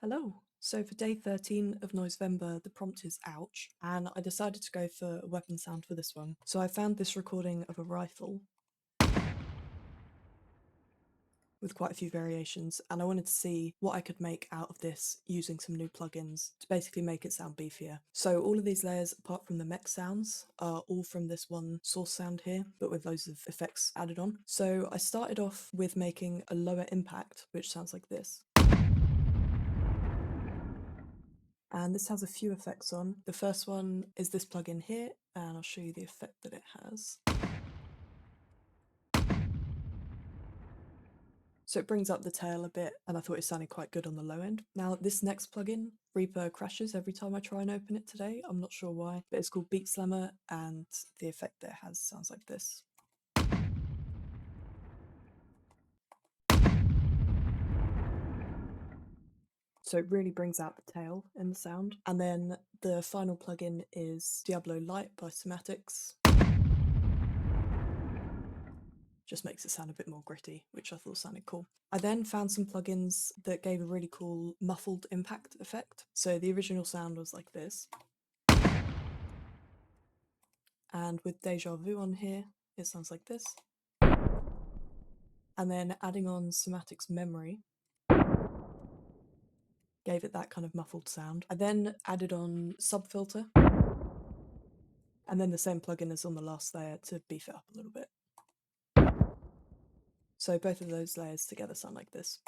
Hello. So for day 13 of Noisevember, the prompt is ouch, and I decided to go for a weapon sound for this one. So I found this recording of a rifle with quite a few variations, and I wanted to see what I could make out of this using some new plugins to basically make it sound beefier. So all of these layers, apart from the mech sounds, are all from this one source sound here, but with loads of effects added on. So I started off with making a lower impact, which sounds like this. And this has a few effects on. The first one is this plugin here, and I'll show you the effect that it has. So it brings up the tail a bit, and I thought it sounded quite good on the low end. Now this next plugin, Reaper, crashes every time I try and open it today. I'm not sure why, but it's called Beat Slammer, and the effect that it has sounds like this. So it really brings out the tail in the sound. And then the final plugin is Diablo Light by Somatics. Just makes it sound a bit more gritty, which I thought sounded cool. I then found some plugins that gave a really cool muffled impact effect. So the original sound was like this. And with Deja Vu on here, it sounds like this. And then adding on Somatics Memory gave it that kind of muffled sound. I then added on Subfilter, and then the same plugin as on the last layer to beef it up a little bit. So both of those layers together sound like this.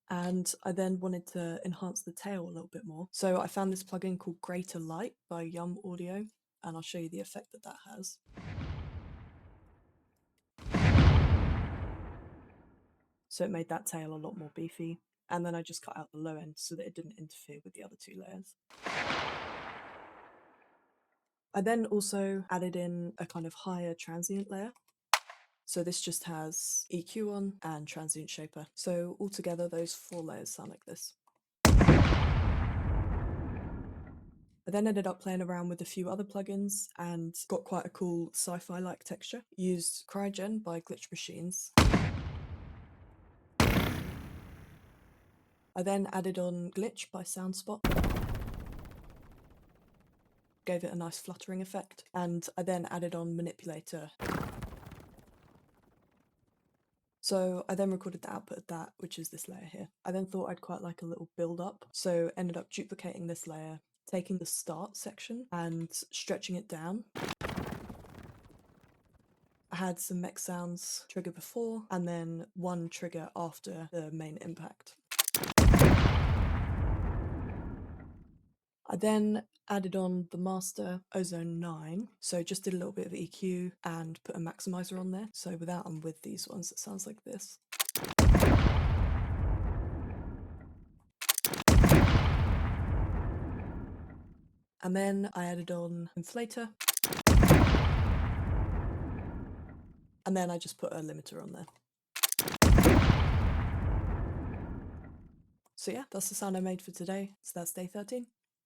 And I then wanted to enhance the tail a little bit more. So I found this plugin called Greater Light by Yum Audio, and I'll show you the effect that that has. So it made that tail a lot more beefy, and then I just cut out the low end so that it didn't interfere with the other two layers. I then also added in a kind of higher transient layer. So this just has EQ on and transient shaper. So altogether those 4 layers sound like this. I then ended up playing around with a few other plugins and got quite a cool sci-fi-like texture. Used Cryogen by Glitch Machines. I then added on Glitch by Soundspot. Gave it a nice fluttering effect. And I then added on Manipulator. So I then recorded the output of that, which is this layer here. I then thought I'd quite like a little build up, so ended up duplicating this layer, taking the start section and stretching it down. I had some mech sounds trigger before, and then one trigger after the main impact. I then added on the master Ozone 9, so just did a little bit of EQ and put a maximizer on there. So without and with these ones, it sounds like this. And then I added on inflator. And then I just put a limiter on there. So yeah, that's the sound I made for today. So that's day 13.